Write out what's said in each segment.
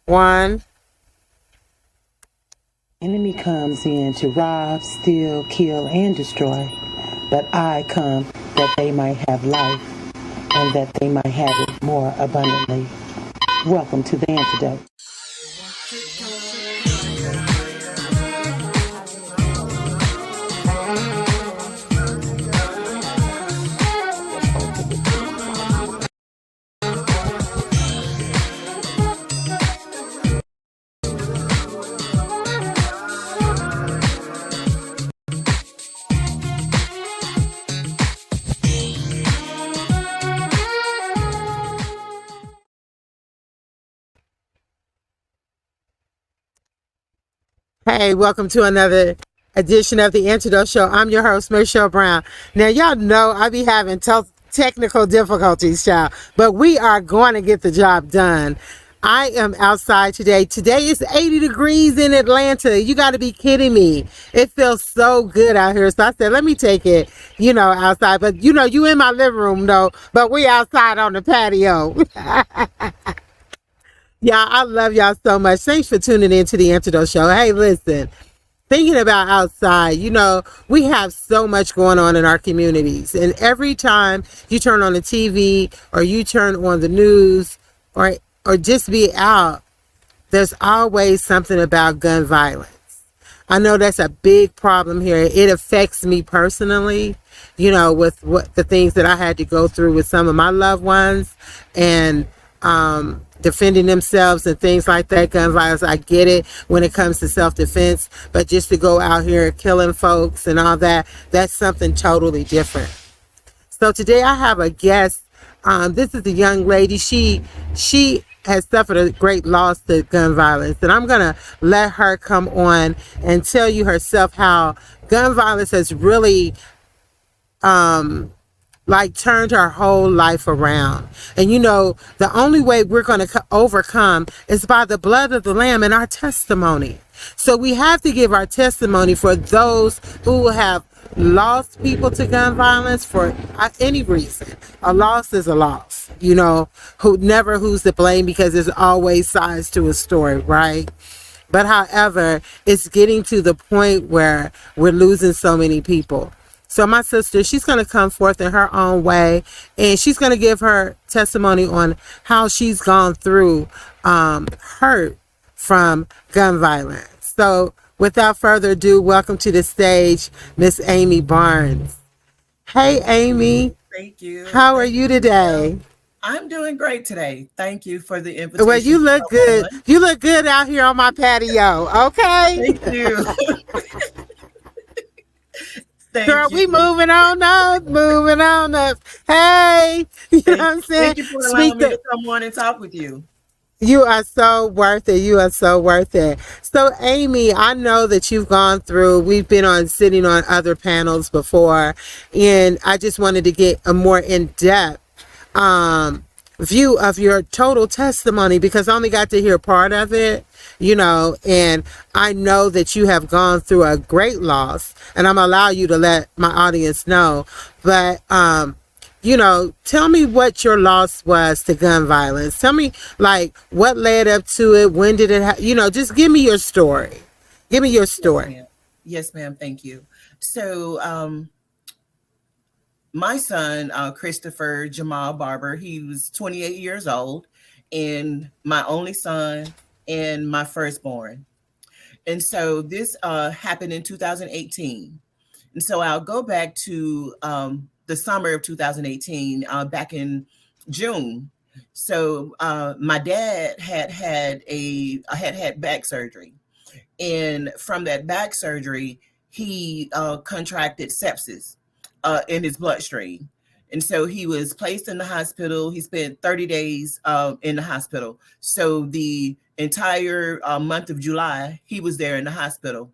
One. Enemy comes in to rob, steal, kill, and destroy. But I come that they might have life and that they might have it more abundantly. Welcome to the antidote. Hey, welcome to another edition of the Antidote Show. I'm your host, Michelle Brown. Now, y'all know I be having technical difficulties, child, but we are going to get the job done. I am outside today. Today is 80 degrees in Atlanta. You got to be kidding me. It feels so good out here. So I said, let me take it, outside. But, you in my living room, though, but we outside on the patio. Yeah, I love y'all so much. Thanks for tuning in to the Antidote Show. Hey, listen, thinking about outside, we have so much going on in our communities. And every time you turn on the TV or you turn on the news or just be out, there's always something about gun violence. I know that's a big problem here. It affects me personally, with what the things that I had to go through with some of my loved ones and defending themselves and things like that. Gun violence, I get it when it comes to self-defense, but just to go out here killing folks and all that, that's something totally different. So today I have a guest. This is a young lady. She has suffered a great loss to gun violence, and I'm gonna let her come on and tell you herself how gun violence has really turned her whole life around. And the only way we're going to overcome is by the blood of the Lamb and our testimony. So we have to give our testimony for those who have lost people to gun violence for any reason. A loss is a loss, who's to blame, because there's always sides to a story, right? But however, it's getting to the point where we're losing so many people. So my sister, she's going to come forth in her own way, and she's going to give her testimony on how she's gone through hurt from gun violence. So without further ado, welcome to the stage, Miss Amy Barnes. Hey, Amy. Thank you. How are you today? I'm doing great today. Thank you for the invitation. Well, you look good. You look good out here on my patio. Okay. Thank you. Girl, we moving on up. Hey, you know what I'm saying? Thank you for allowing me to come on and talk with you. You are so worth it. You are so worth it. So, Amy, I know that you've gone through, we've been sitting on other panels before, and I just wanted to get a more in-depth view of your total testimony, because I only got to hear part of it, and I know that you have gone through a great loss, and I'm gonna allow you to let my audience know. But tell me what your loss was to gun violence. Tell me what led up to it. When did it just give me your story. Give me your story. Yes, ma'am. Thank you. So my son, Christopher Jamal Barber, he was 28 years old, and my only son and my firstborn. And so this happened in 2018. And so I'll go back to the summer of 2018, back in June. So my dad had back surgery. And from that back surgery, he contracted sepsis in his bloodstream. And so he was placed in the hospital. He spent 30 days in the hospital. So the entire month of July, he was there in the hospital.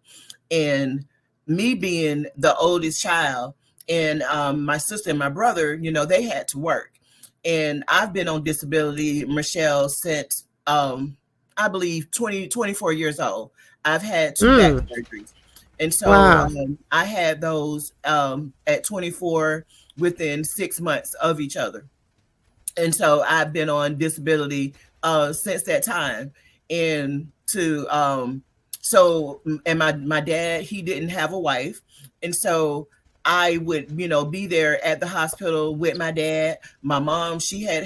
And me being the oldest child, and my sister and my brother, they had to work. And I've been on disability, Michelle, since I believe 24 years old. I've had two back surgeries. And so I had those at 24 within 6 months of each other. And so I've been on disability since that time. And and my dad, he didn't have a wife, and so I would, be there at the hospital with my dad. My mom, she had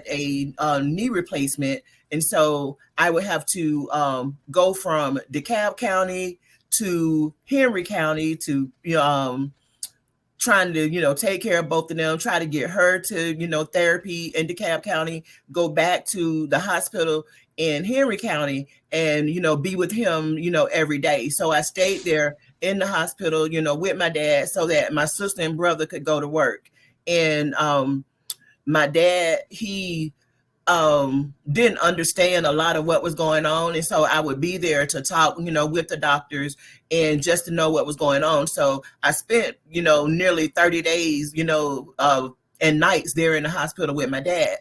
a knee replacement, and so I would have to go from DeKalb County to Henry County to trying to, take care of both of them, try to get her to, therapy in DeKalb County, go back to the hospital in Henry County and, be with him, every day. So I stayed there in the hospital, with my dad so that my sister and brother could go to work. And my dad, he didn't understand a lot of what was going on, and so I would be there to talk with the doctors and just to know what was going on. So I spent nearly 30 days and nights there in the hospital with my dad.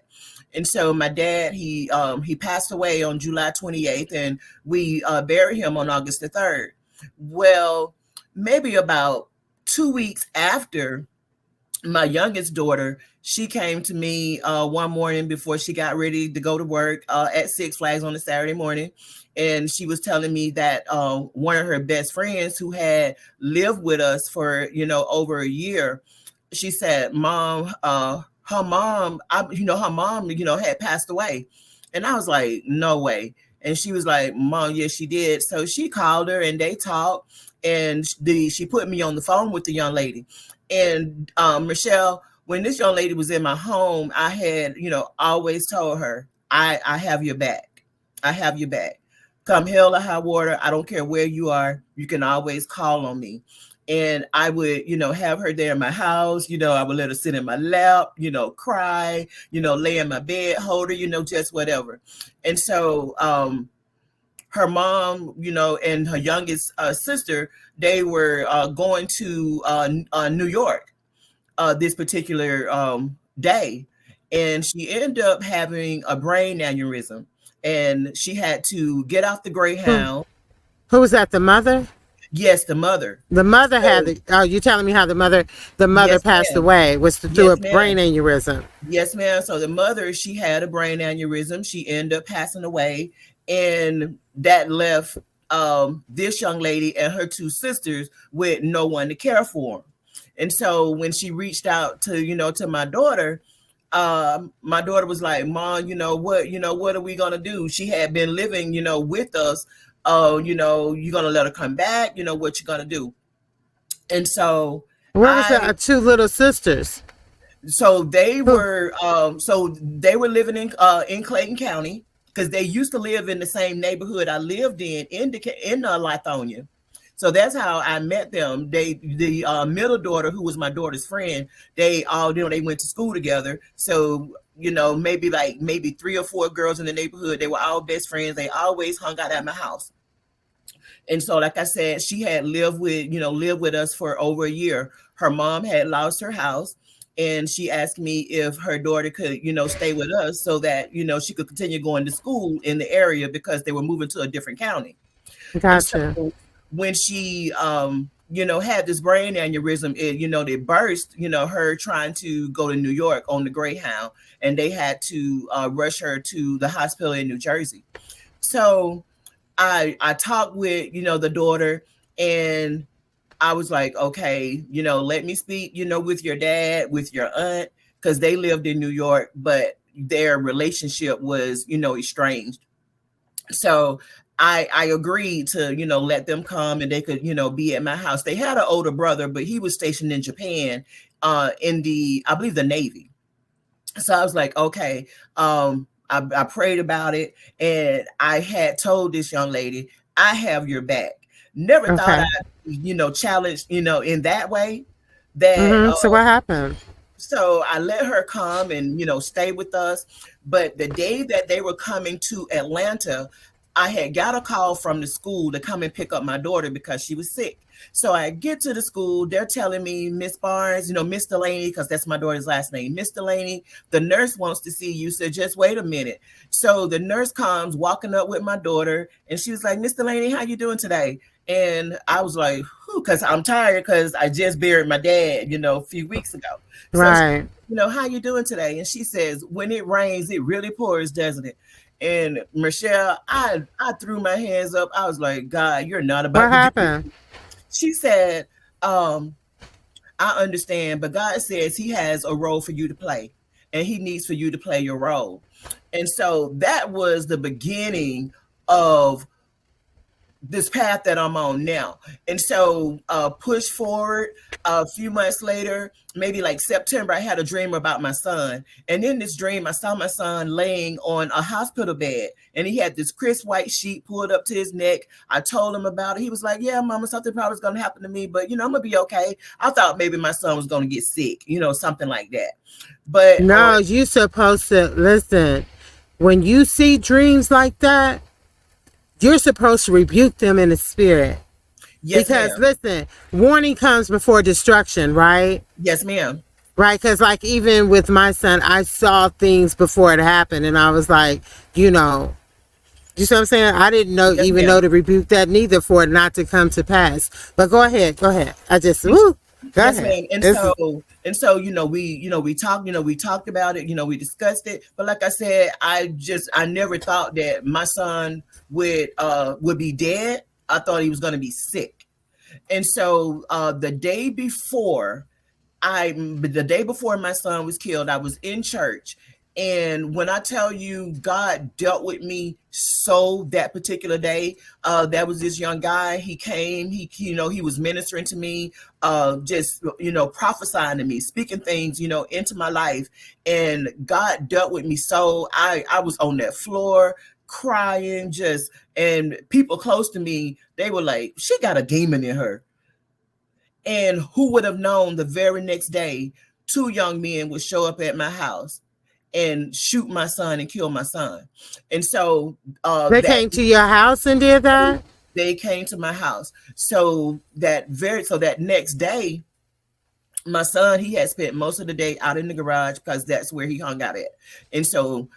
And so my dad, he passed away on July 28th, and we buried him on August the 3rd. Well, maybe about 2 weeks after, my youngest daughter, she came to me one morning before she got ready to go to work at Six Flags on a Saturday morning. And she was telling me that one of her best friends who had lived with us for, over a year, she said, Mom, her mom, had passed away. And I was like, no way. And she was like, Mom, yes, she did. So she called her and they talked, and she put me on the phone with the young lady. And Michelle, when this young lady was in my home, I had, always told her, I have your back. I have your back. Come hell or high water, I don't care where you are, you can always call on me. And I would, have her there in my house, I would let her sit in my lap, cry, lay in my bed, hold her, just whatever. And so her mom, and her youngest sister, they were going to New York this particular day. And she ended up having a brain aneurysm. And she had to get off the Greyhound. Who was that, the mother? Yes, the mother. The mother had you're telling me how the mother Yes, passed ma'am. away was through a Yes, brain ma'am. aneurysm. Yes, ma'am. So the mother, she had a brain aneurysm. She ended up passing away, and that left this young lady and her two sisters with no one to care for them. And so when she reached out to, to my daughter was like, Mom, what are we gonna do? She had been living, with us. You're gonna let her come back, what you gonna do? And so Where was the two little sisters? they were living in Clayton County, because they used to live in the same neighborhood I lived in Lithonia. So that's how I met them. The middle daughter, who was my daughter's friend, they all, they went to school together. So, maybe 3 or 4 girls in the neighborhood, they were all best friends. They always hung out at my house. And so, like I said, she had lived with us for over a year. Her mom had lost her house, and she asked me if her daughter could, stay with us so that, she could continue going to school in the area, because they were moving to a different county. Gotcha. So when she had this brain aneurysm, it burst, her trying to go to New York on the Greyhound, and they had to rush her to the hospital in New Jersey. So I talked with, the daughter, and I was like, okay, let me speak, with your dad, with your aunt, because they lived in New York, but their relationship was, estranged. So I agreed to, let them come, and they could, be at my house. They had an older brother, but he was stationed in Japan in I believe the Navy. So I was like, okay. I prayed about it, and I had told this young lady, I have your back. Never thought I'd, challenge, in that way. That So what happened? So I let her come and, stay with us. But the day that they were coming to Atlanta, I had got a call from the school to come and pick up my daughter because she was sick. So I get to the school, they're telling me, Miss Barnes, Miss Delaney, because that's my daughter's last name, Miss Delaney, the nurse wants to see you. So just wait a minute. So the nurse comes walking up with my daughter, and she was like, Miss Delaney, how you doing today? And I was like, because I'm tired, because I just buried my dad, a few weeks ago. So Right. how you doing today? And she says, when it rains, it really pours, doesn't it? And Michelle, I threw my hands up. I was like, God, you're not What about to do this. happened? She said, I understand, but God says he has a role for you to play and he needs for you to play your role. And so that was the beginning of this path that I'm on now. And so push forward a few months later, maybe like September, I had a dream about my son. And in this dream, I saw my son laying on a hospital bed and he had this crisp white sheet pulled up to his neck. I told him about it. He was like, yeah, mama, something probably is going to happen to me, but I'm going to be okay. I thought maybe my son was going to get sick, something like that. But No, you supposed to listen. When you see dreams like that, you're supposed to rebuke them in the spirit. yes, Because ma'am. listen, warning comes before destruction, right? Yes, ma'am. Right? Because like even with my son, I saw things before it happened, and I was like, you see what I'm saying? I didn't know Yes, even ma'am. know to rebuke that neither for it not to come to pass. But go ahead. I just go Yes, ahead. ma'am. And so, we talked about it, we discussed it. But like I said, I never thought that my son would be dead. I thought he was going to be sick. And so the day before my son was killed, I was in church. And when I tell you God dealt with me so that particular day, that was this young guy. He came, he was ministering to me, just, prophesying to me, speaking things, into my life. And God dealt with me. So I was on that floor crying, and people close to me, they were like, she got a demon in her. And who would have known the very next day, two young men would show up at my house and shoot my son and kill my son. And so They came to your house and did that? they came to my house. So that next day, my son, he had spent most of the day out in the garage because that's where he hung out at. And so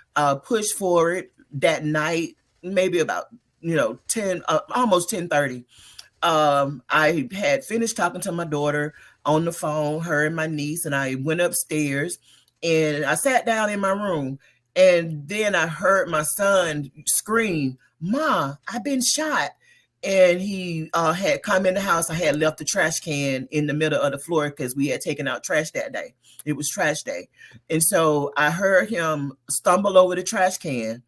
push forward that night, maybe about 10, almost 10:30. I had finished talking to my daughter on the phone, her and my niece, and I went upstairs and I sat down in my room. And then I heard my son scream, "Ma, I've been shot." And he had come in the house. I had left the trash can in the middle of the floor because we had taken out trash that day. It was trash day. And so I heard him stumble over the trash can,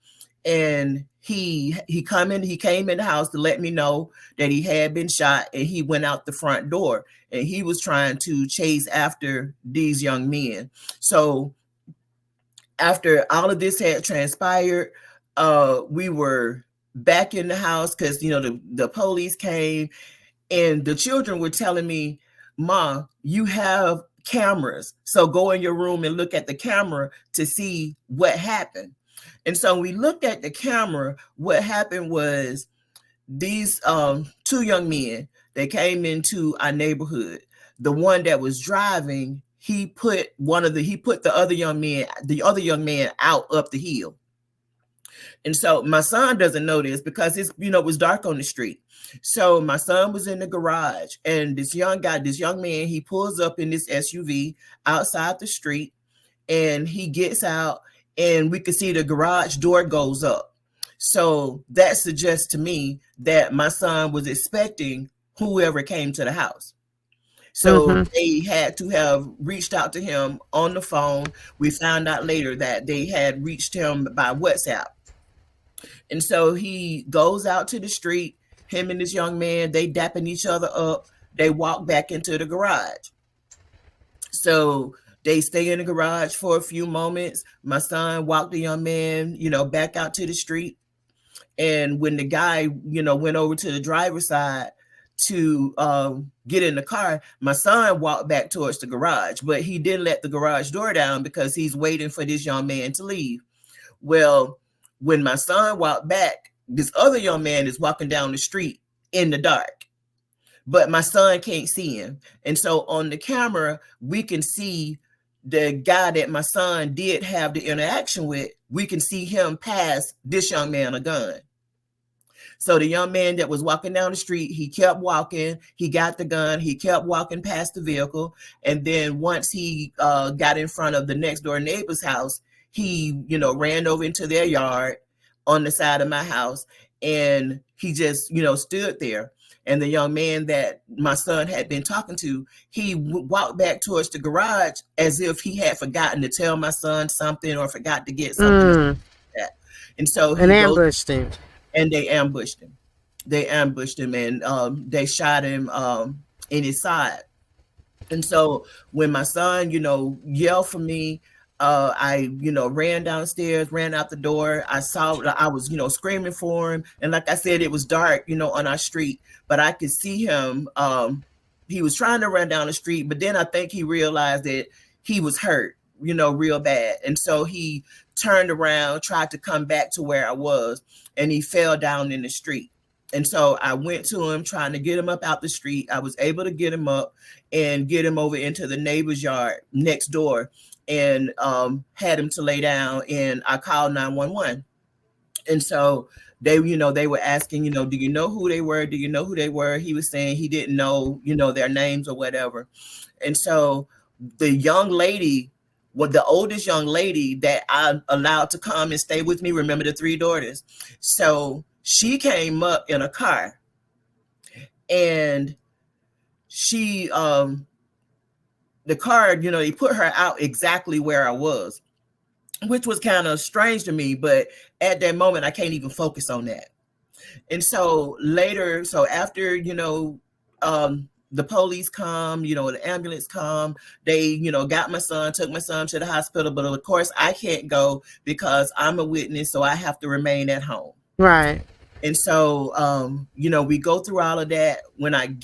and he came in the house to let me know that he had been shot, and he went out the front door and he was trying to chase after these young men. So after all of this had transpired, we were back in the house because the police came, and the children were telling me, "Ma, you have cameras, so go in your room and look at the camera to see what happened." And so we looked at the camera. What happened was these two young men, they came into our neighborhood. The one that was driving, he put the other young man out up the hill. And so my son doesn't know this because it was dark on the street. So my son was in the garage, and this young man, he pulls up in this SUV outside the street, and he gets out, and we could see the garage door goes up. So that suggests to me that my son was expecting whoever came to the house. So they had to have reached out to him on the phone. We found out later that they had reached him by WhatsApp. And so he goes out to the street, him and this young man, they dapping each other up. They walk back into the garage. So they stay in the garage for a few moments. My son walked the young man, back out to the street. And when the guy, went over to the driver's side to get in the car, my son walked back towards the garage, but he didn't let the garage door down because he's waiting for this young man to leave. Well, when my son walked back, this other young man is walking down the street in the dark, but my son can't see him. And so on the camera, we can see the guy that my son did have the interaction with. We can see him pass this young man a gun. So the young man that was walking down the street, he kept walking, he got the gun, he kept walking past the vehicle. And then once he got in front of the next door neighbor's house, he, ran over into their yard on the side of my house, and he just, stood there. And the young man that my son had been talking to, he walked back towards the garage as if he had forgotten to tell my son something or forgot to get something. Like and so he ambushed him. And they ambushed him. And they shot him in his side. And so when my son, yelled for me, I, ran downstairs, ran out the door. I was, screaming for him. And like I said, it was dark, on our street, but I could see him. He was trying to run down the street, but then I think he realized that he was hurt, real bad. And so he turned around, tried to come back to where I was, and he fell down in the street. And so I went to him, trying to get him up out the street. I was able to get him up and get him over into the neighbor's yard next door, and had him to lay down, and I called 911. And so they were asking, do you know who they were? Do you know who they were? He was saying he didn't know, their names or whatever. And so the young lady, the oldest young lady that I allowed to come and stay with me, remember the 3 daughters. So she came up in a car, and she, the car, they put her out exactly where I was, which was kind of strange to me. But at that moment, I can't even focus on that. And so later, after, the police come, the ambulance come, they, got my son, took my son to the hospital. But of course, I can't go because I'm a witness, so I have to remain at home. Right. And so, we go through all of that. When I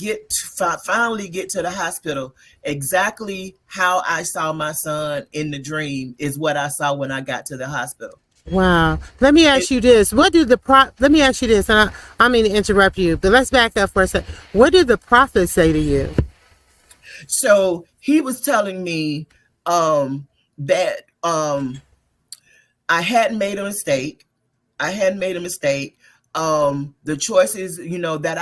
finally get to the hospital, exactly how I saw my son in the dream is what I saw when I got to the hospital. Wow. Let me ask you this. Let me ask you this, and I mean to interrupt you, but let's back up for a second. What did the prophet say to you? So he was telling me that I hadn't made a mistake. The choices, that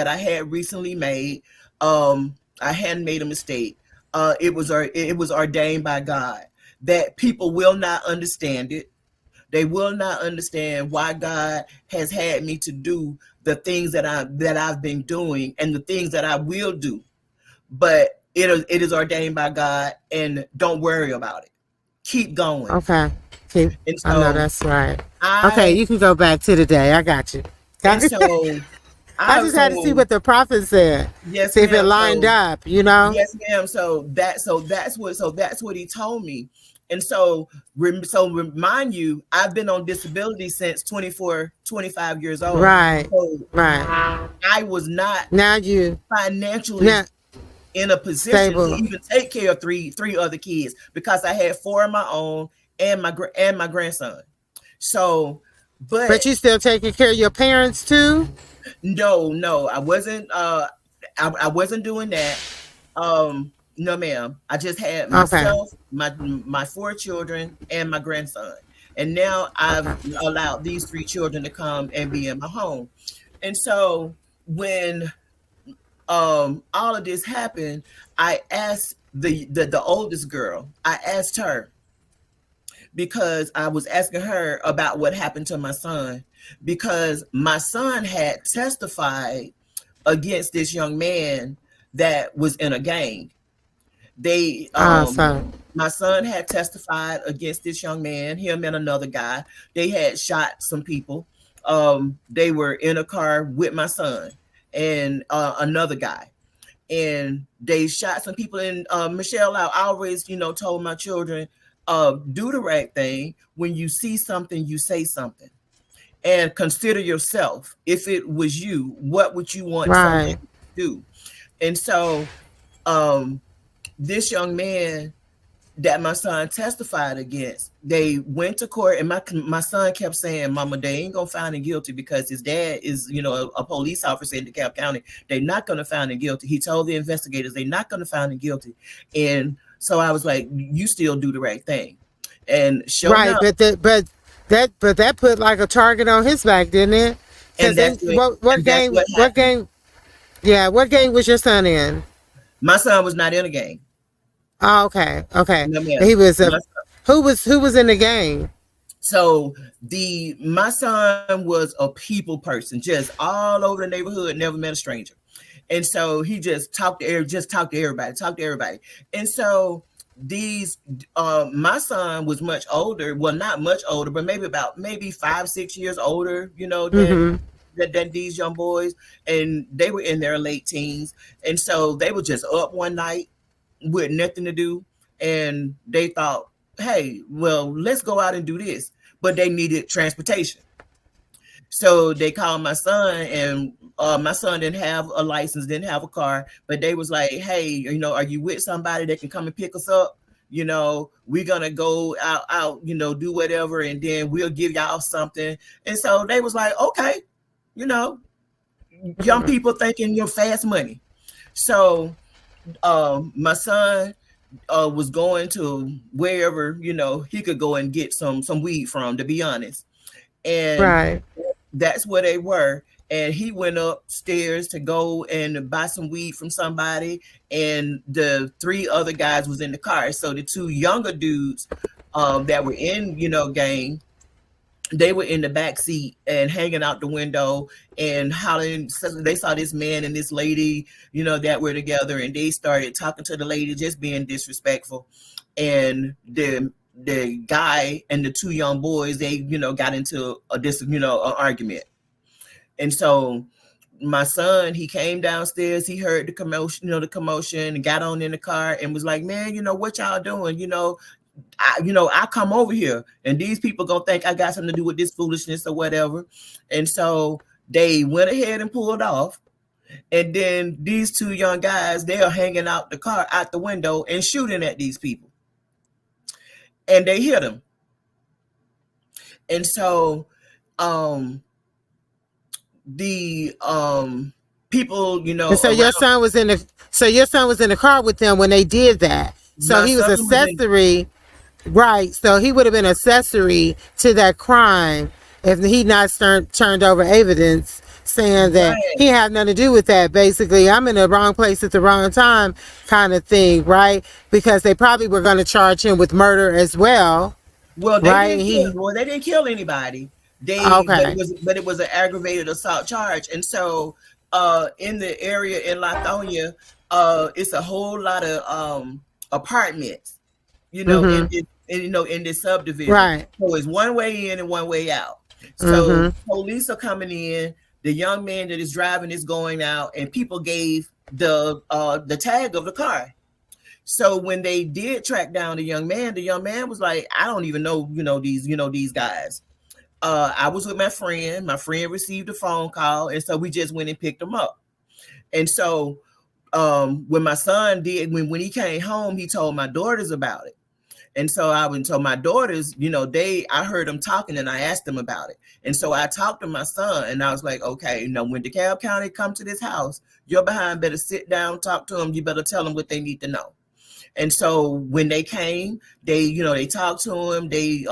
I had recently made, I hadn't made a mistake. It was ordained by God, that people will not understand it. They will not understand why God has had me to do the things that I've been doing and the things that I will do. But it is ordained by God, and don't worry about it. Keep going. Okay. So I know that's right. Okay, you can go back to the day. I got you. And so I just had to see what the prophet said. Yes, see if it lined up. Yes, ma'am. So that's what he told me. And so remind you, I've been on disability since 25 years old. Right. So right. I was not financially in a position to even take care of three other kids, because I had 4 of my own and my grandson. So, but you still taking care of your parents too? No, I wasn't. I wasn't doing that. No, ma'am. I just had myself, my 4 children, and my grandson. And now I've allowed these 3 children to come and be in my home. And so when all of this happened, I asked the oldest girl, I asked her, because I was asking her about what happened to my son, because my son had testified against this young man that was in a gang. My son had testified against this young man, him and another guy. They had shot some people. They were in a car with my son and another guy, and they shot some people. And Michelle, I always, told my children, do the right thing. When you see something, you say something, and consider yourself. If it was you, what would you want something to do? And so, this young man that my son testified against, they went to court, and my son kept saying, "Mama, they ain't gonna find him guilty because his dad is, a police officer in DeKalb County. They're not gonna find him guilty." He told the investigators they're not gonna find him guilty. And so I was like, "You still do the right thing." And but that put like a target on his back, didn't it? And what gang was your son in? My son was not in a gang. Oh, okay. No, He was who was in the gang? So my son was a people person, just all over the neighborhood, never met a stranger. And so he just talked to everybody. And so my son was much older, well, not much older, but maybe 5-6 years older, Mm-hmm. than these young boys. And they were in their late teens. And so they were just up one night with nothing to do. And they thought, hey, well, let's go out and do this. But they needed transportation. So they called my son, and my son didn't have a license, didn't have a car, but they was like, hey, are you with somebody that can come and pick us up? We're going to go out, do whatever, and then we'll give y'all something. And so they was like, okay, young people thinking fast money. So my son was going to wherever, he could go and get some weed from, to be honest. And Right. that's where they were. And he went upstairs to go and buy some weed from somebody. And the 3 other guys was in the car. So the 2 younger dudes that were in, gang, they were in the back seat and hanging out the window and hollering. So they saw this man and this lady, that were together, and they started talking to the lady, just being disrespectful. And the guy and the 2 young boys, they, got into an argument. And so my son, he came downstairs, he heard the commotion, and got on in the car and was like, man, what y'all doing? I come over here and these people gonna think I got something to do with this foolishness or whatever. And so they went ahead and pulled off. And then these 2 young guys, they are hanging out the window and shooting at these people. And they hit them. And so the people, And so your son was in the car with them when they did that. So he was accessory. Right. So he would have been accessory to that crime if he not turned over evidence saying that he had nothing to do with that. Basically, I'm in the wrong place at the wrong time kind of thing, right? Because they probably were going to charge him with murder as well. Well, they didn't kill anybody. But it was an aggravated assault charge. And so in the area in Lithonia, it's a whole lot of apartments, in this subdivision. Right. So it's one way in and one way out. So police are coming in. The young man that is driving is going out, and people gave the tag of the car. So when they did track down the young man was like, I don't even know, these guys. I was with my friend. My friend received a phone call, and so we just went and picked him up. And so when my son when he came home, he told my daughters about it. And so I went and told my daughters, I heard them talking, and I asked them about it. And so I talked to my son, and I was like, okay, when DeKalb County come to this house, your behind better sit down, talk to them. You better tell them what they need to know. And so when they came, they talked to him. They,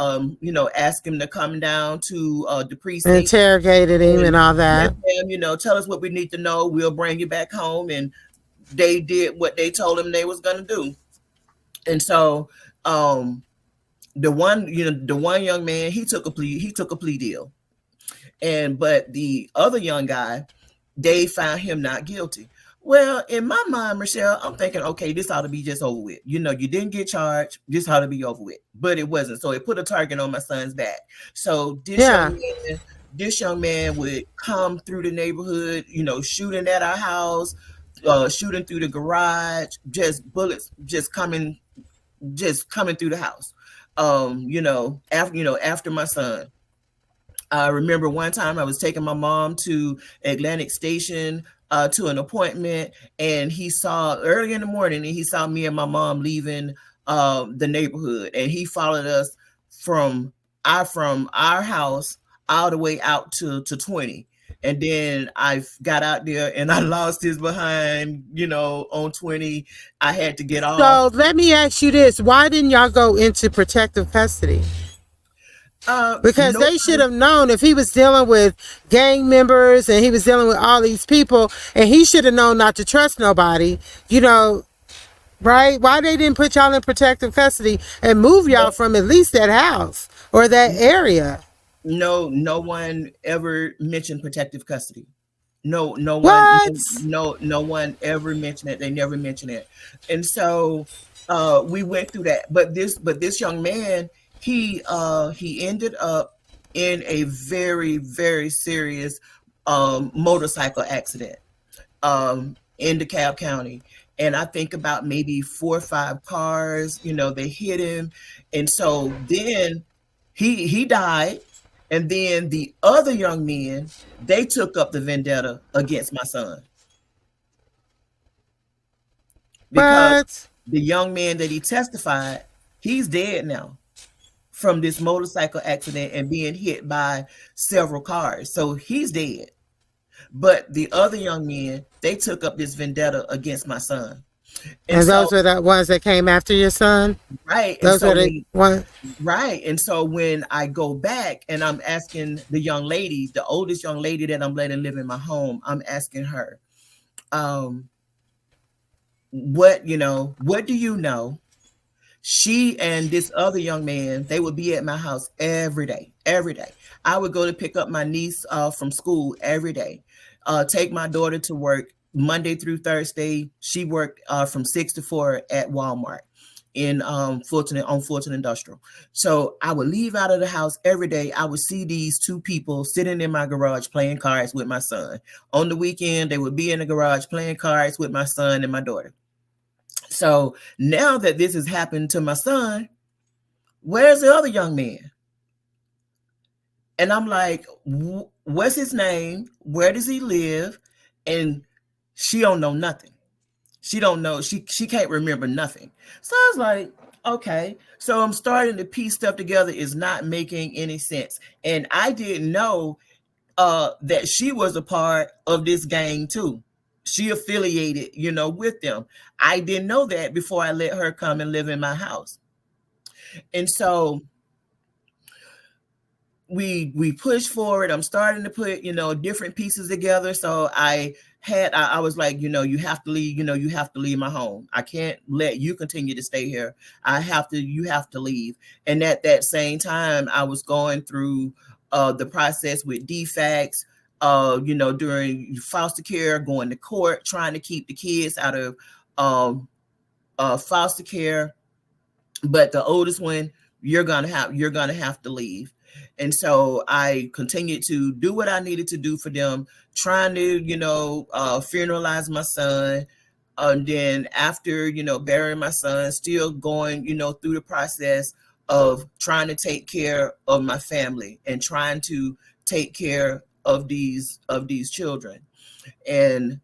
asked him to come down to the precinct. Interrogated him and all that. Him, tell us what we need to know. We'll bring you back home. And they did what they told him they was going to do. And so the one young man, he took a plea deal. But the other young guy, they found him not guilty. Well, in my mind, Michelle, I'm thinking, okay, this ought to be just over with. You didn't get charged. This ought to be over with. But it wasn't. So it put a target on my son's back. So this young man would come through the neighborhood, shooting at our house, shooting through the garage, just bullets just coming through the house. After my son. I remember one time I was taking my mom to Atlantic Station to an appointment, and he saw early in the morning, and he saw me and my mom leaving the neighborhood, and he followed us from our house all the way out to 20. And then I got out there and I lost his behind, on 20. I had to get off. So let me ask you this. Why didn't y'all go into protective custody? Because they should have known if he was dealing with gang members and he was dealing with all these people, and he should have known not to trust nobody, right? Why they didn't put y'all in protective custody and move y'all from at least that house? or that area. No one ever mentioned protective custody. No one, What? no one ever mentioned it. They never mentioned it. And so we went through that. But this young man, he ended up in a very, very serious motorcycle accident in DeKalb County. And I think about maybe 4 or 5 cars, they hit him. And so then he died. And then the other young men, they took up the vendetta against my son because What? the young man that he testified, he's dead now from this motorcycle accident and being hit by several cars. So he's dead. But the other young men, they took up this vendetta against my son. And And so, those were the ones that came after your son? right. And Those so were the when one. Right. And so when I go back and I'm asking the young lady, the oldest young lady that I'm letting live in my home, I'm asking her, um, what do you know? She and this other young man, they would be at my house every day, every day. I would go to pick up my niece from school every day, take my daughter to work Monday through Thursday. She worked from 6 to 4 at Walmart in Fulton Industrial. So I would leave out of the house every day. I would see these two people sitting in my garage playing cards with my son. On the weekend, they would be in the garage playing cards with my son and my daughter. So now that this has happened to my son, where's the other young man? And I'm like, what's his name? Where does he live? And she don't know nothing. She don't know. She can't remember nothing. So I was like, okay. So I'm starting to piece stuff together. It's not making any sense. And I didn't know that she was a part of this gang too. She affiliated, with them. I didn't know that before I let her come and live in my house. And so we push forward. I'm starting to put, different pieces together. So I was like, you have to leave, you have to leave my home. I can't let you continue to stay here. You have to leave. And at that same time, I was going through the process with DFACS, during foster care, going to court, trying to keep the kids out of foster care. But the oldest one, you're gonna have to leave. And so I continued to do what I needed to do for them, trying to, funeralize my son. And then after, burying my son, still going, through the process of trying to take care of my family and trying to take care of these children. And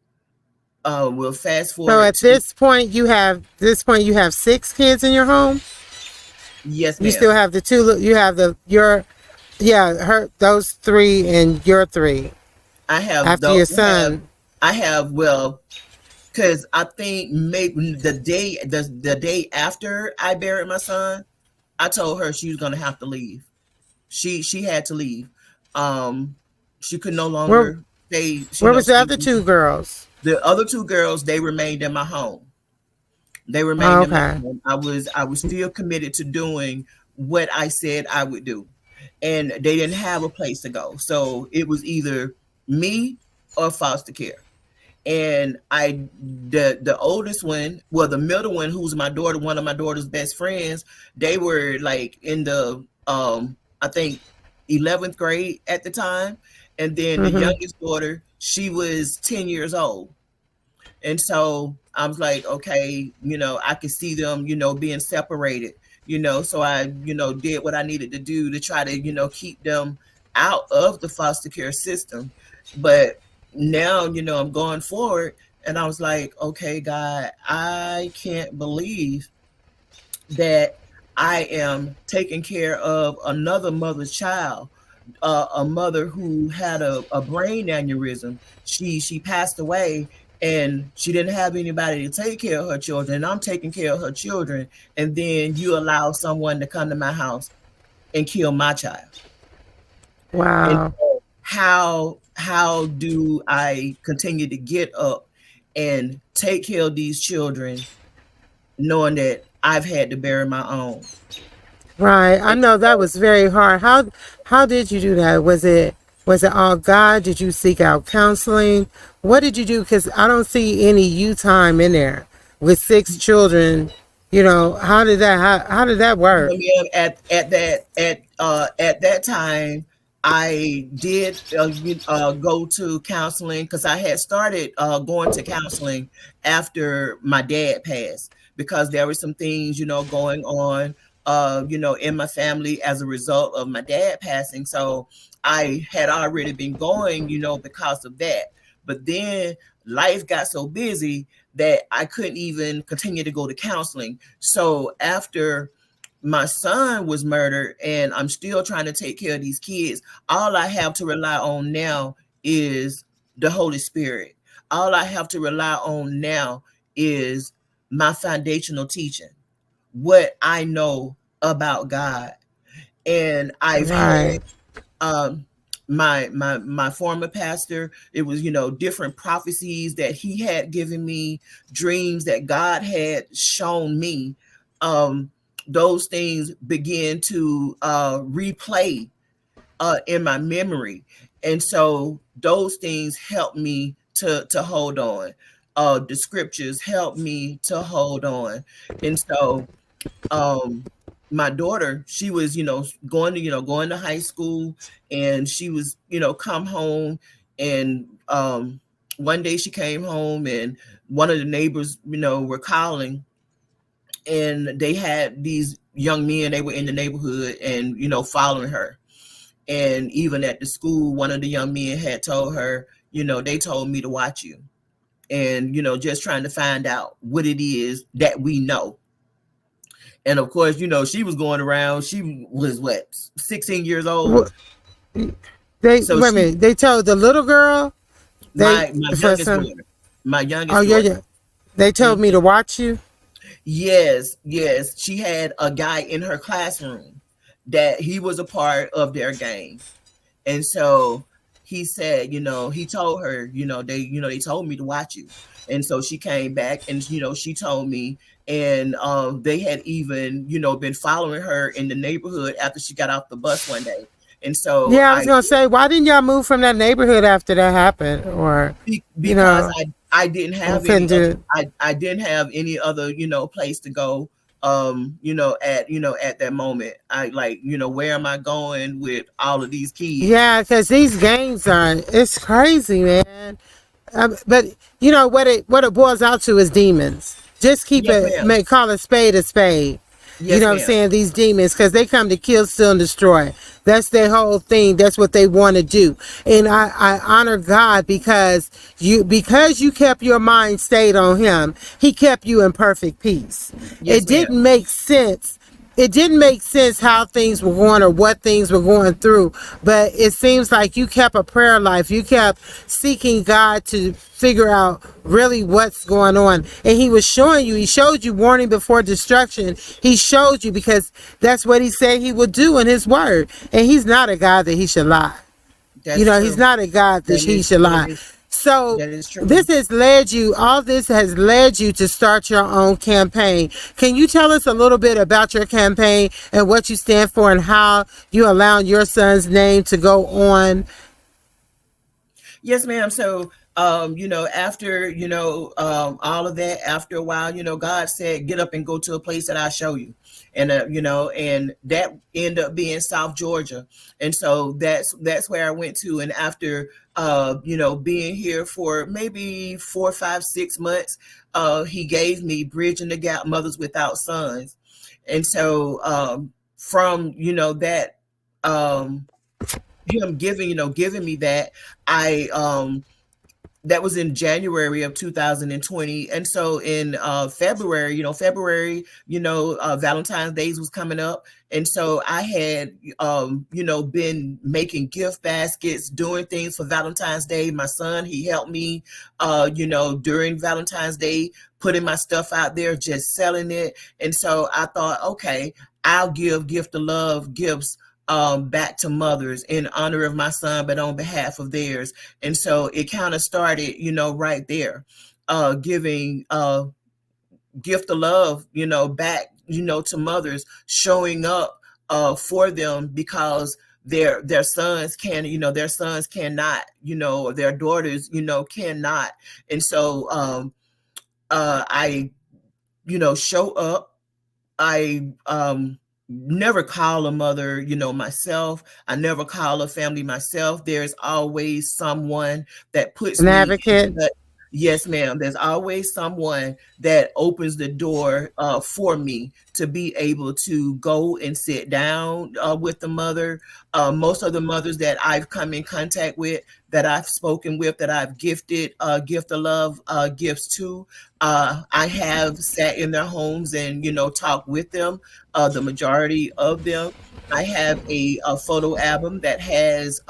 we'll fast forward. So at this point, you have 6 kids in your home. Yes, You ma'am. still have the two. You have those 3 and your 3 I have after those, your son. because I think maybe the day after I buried my son, I told her she was gonna have to leave. She had to leave. She could no longer stay. Where was the other 2 girls? The other 2 girls, they remained in my home. They remained in my Okay. home. I was still committed to doing what I said I would do. And they didn't have a place to go. So it was either me or foster care. And the oldest one, well, the middle one, who's my daughter, one of my daughter's best friends, they were like in the I think 11th grade at the time. And then the youngest daughter, she was 10 years old. And so I was like, okay, I could see them, being separated, so I, did what I needed to do to try to, keep them out of the foster care system. But now, I'm going forward and I was like, okay, God, I can't believe that I am taking care of another mother's child, a mother who had a brain aneurysm. She passed away and she didn't have anybody to take care of her children. And I'm taking care of her children. And then you allow someone to come to my house and kill my child. Wow. And how do I continue to get up and take care of these children knowing that I've had to bury my own? Right. I And know that so, was very hard. How did you do that? Was it all God? Did you seek out counseling? What did you do? Because I don't see any you time in there with six children. How did that work? well, ma'am, at that time, I did go to counseling because I had started going to counseling after my dad passed because there were some things, going on, in my family as a result of my dad passing. So I had already been going, because of that. But then life got so busy that I couldn't even continue to go to counseling. So after my son was murdered and I'm still trying to take care of these kids, all I have to rely on now is the Holy Spirit. All I have to rely on now is my foundational teaching, what I know about God. And I've had Right. um my former pastor, it was different prophecies that he had given me, dreams that God had shown me. Those things begin to replay in my memory, and so those things help me to hold on. The scriptures help me to hold on. And so my daughter, she was going to high school, and she was come home, and one day she came home, and one of the neighbors were calling, and they had these young men, they were in the neighborhood and following her. And even at the school, one of the young men had told her, they told me to watch you, and just trying to find out what it is that we know. And of course, she was going around. She was what, 16 years old. Wh- They So wait a she, minute. They told the little girl my for youngest some. daughter, my Oh youngest yeah, daughter. yeah. They told me Mhm. to watch you. Yes, yes. She had a guy in her classroom that he was a part of their gang. And so he said, he told her, they told me to watch you. And so she came back and, she told me, and they had even, been following her in the neighborhood after she got off the bus one day. And so Yeah, I was gonna say, why didn't y'all move from that neighborhood after that happened? Or, you because know, I didn't I have couldn't any do other, it. I didn't have any other, place to go. At that moment, I like, where am I going with all of these kids? Yeah, because these gangs it's crazy, man. But what it boils out to is demons. Just Yes, ma'am. call a spade a spade. You Yes, know what I'm ma'am. saying? These demons, because they come to kill, steal, and destroy. That's their whole thing. That's what they want to do. And I honor God because you kept your mind stayed on Him. He kept you in perfect peace. Yes, It ma'am. didn't make sense. It didn't make sense how things were going or what things were going through, but it seems like you kept a prayer life. You kept seeking God to figure out really what's going on. And He was showing you, He showed you warning before destruction. He showed you because that's what He said He would do in His word. And He's not a God that He should lie. That's He's true. not a God that That He is should that lie. is So that is true. all this has led you to start your own campaign. Can you tell us a little bit about your campaign and what you stand for and how you allow your son's name to go on? Yes, ma'am. So, after, all of that, after a while, God said, get up and go to a place that I show you. And, and that ended up being South Georgia. And so that's where I went to. And after, being here for maybe 4, 5, 6 months, he gave me Bridging the Gap Mothers Without Sons. And so, from, that, um, him giving me that, I that was in January of 2020. And so in February, Valentine's Days was coming up. And so I had, been making gift baskets, doing things for Valentine's Day. My son, he helped me, during Valentine's Day, putting my stuff out there, just selling it. And so I thought, okay, I'll give Gift of Love gifts back to mothers in honor of my son, but on behalf of theirs. And so it kind of started, right there, giving Gift of Love, back, to mothers, showing up for them, because their sons can, their sons cannot, their daughters, cannot. And so I, show up. I never call a mother, myself. I never call a family myself. There's always someone that puts An me advocate. Yes, ma'am. There's always someone that opens the door for me to be able to go and sit down with the mother. Most of the mothers that I've come in contact with, that I've spoken with, that I've gifted gift of love gifts to, I have sat in their homes and, talked with them, the majority of them. I have a photo album that has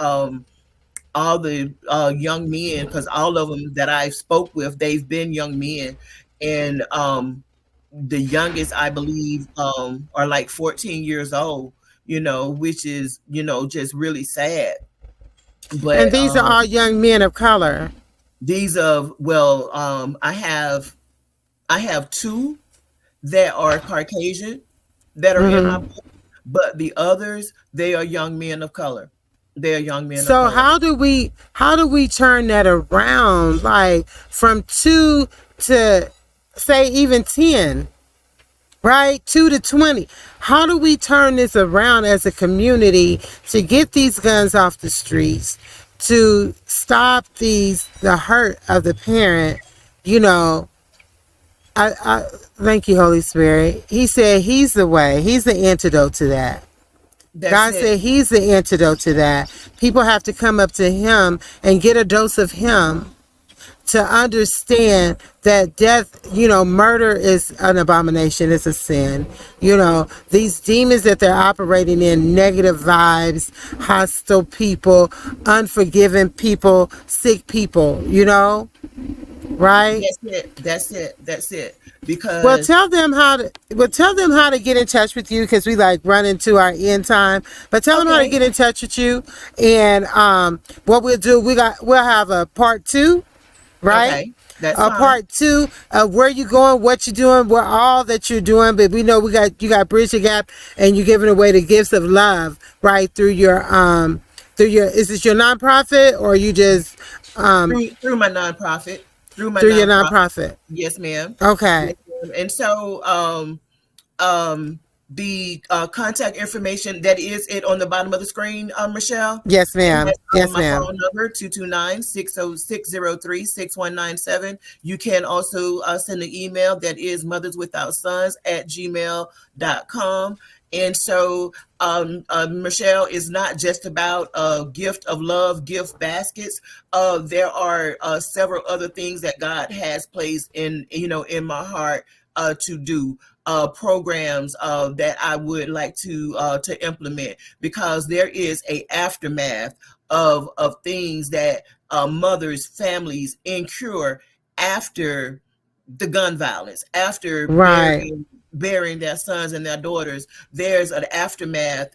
all the young men, because all of them that I spoke with, they've been young men. And the youngest, I believe, are like 14 years old, which is, just really sad. But And these are all young men of color. These I have two that are Caucasian that are in my book, but the others, they are young men of color. They're young men. So how do we turn that around, like from 2 to say even 10, right? 2 to 20. How do we turn this around as a community to get these guns off the streets, to stop the hurt of the parent? I thank you, Holy Spirit. He said he's the way. He's the antidote to that. God said he's the antidote to that. People have to come up to him and get a dose of him to understand that death, murder is an abomination, it's a sin. These demons that they're operating in, negative vibes, hostile people, unforgiving people, sick people, right? That's it. Because tell them how to get in touch with you, because we run into our end time. But tell them how to get in touch with you, and what we'll do, we'll have a part 2, right? Okay, that's a fine. Part 2 of where you're going, what you're doing, what all that you're doing. But we know you got Bridge the Gap, and you're giving away the gifts of love, right, through your is this your nonprofit, or you just through my nonprofit? Through your nonprofit. Yes, ma'am. Okay. Yes, ma'am. And so the contact information, that is it on the bottom of the screen, Michelle? Yes, ma'am. Yes, my ma'am. phone number, 229-603-6197. You can also send an email, that is motherswithoutsons@gmail.com. And so Michelle is not just about a gift of love, gift baskets. There are several other things that God has placed in my heart to do, programs that I would like to implement, because there is a aftermath of things that mothers, families incur after the gun violence, after burying their sons and their daughters. There's an aftermath,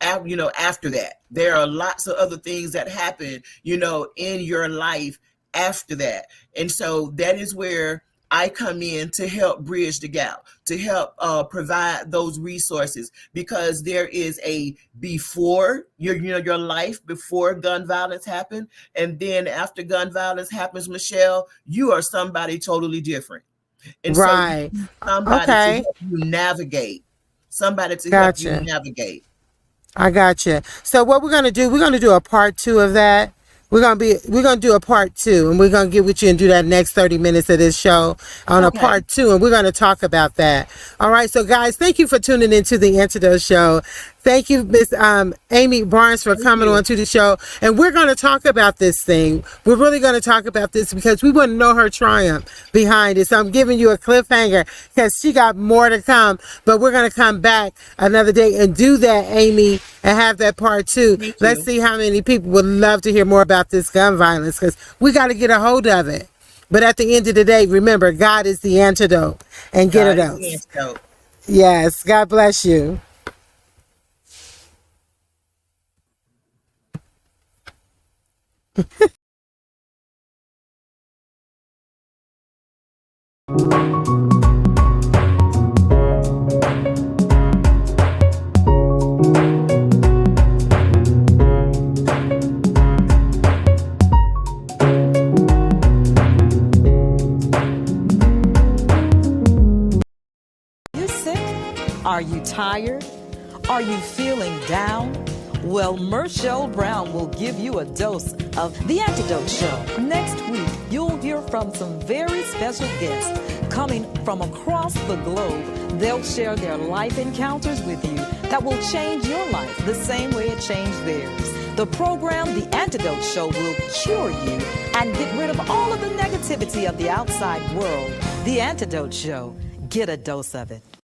after that. There are lots of other things that happen, in your life after that. And so that is where I come in to help bridge the gap, to help provide those resources, because there is a before your life before gun violence happened, and then after gun violence happens, Michelle, you are somebody totally different. And right. So somebody to help you navigate. Somebody to help you navigate. I got you. So what we're gonna do a part 2 of that. We're gonna do a part 2, and we're gonna get with you and do that next 30 minutes of this show on a part 2, and we're gonna talk about that. All right. So guys, thank you for tuning into the Antidote Show. Thank you, Miss Amy Barnes, for coming on to the show. And we're going to talk about this thing. We're really going to talk about this because we want to know her triumph behind it. So I'm giving you a cliffhanger because she got more to come. But we're going to come back another day and do that, Amy, and have that part 2. Let's see how many people would love to hear more about this gun violence, because we got to get a hold of it. But at the end of the day, remember, God is the antidote. And get it out. Yes. God bless you. Are you tired? Are you feeling down? Well, Mershel Brown will give you a dose of The Antidote Show. Next week, you'll hear from some very special guests coming from across the globe. They'll share their life encounters with you that will change your life the same way it changed theirs. The program, The Antidote Show, will cure you and get rid of all of the negativity of the outside world. The Antidote Show. Get a dose of it.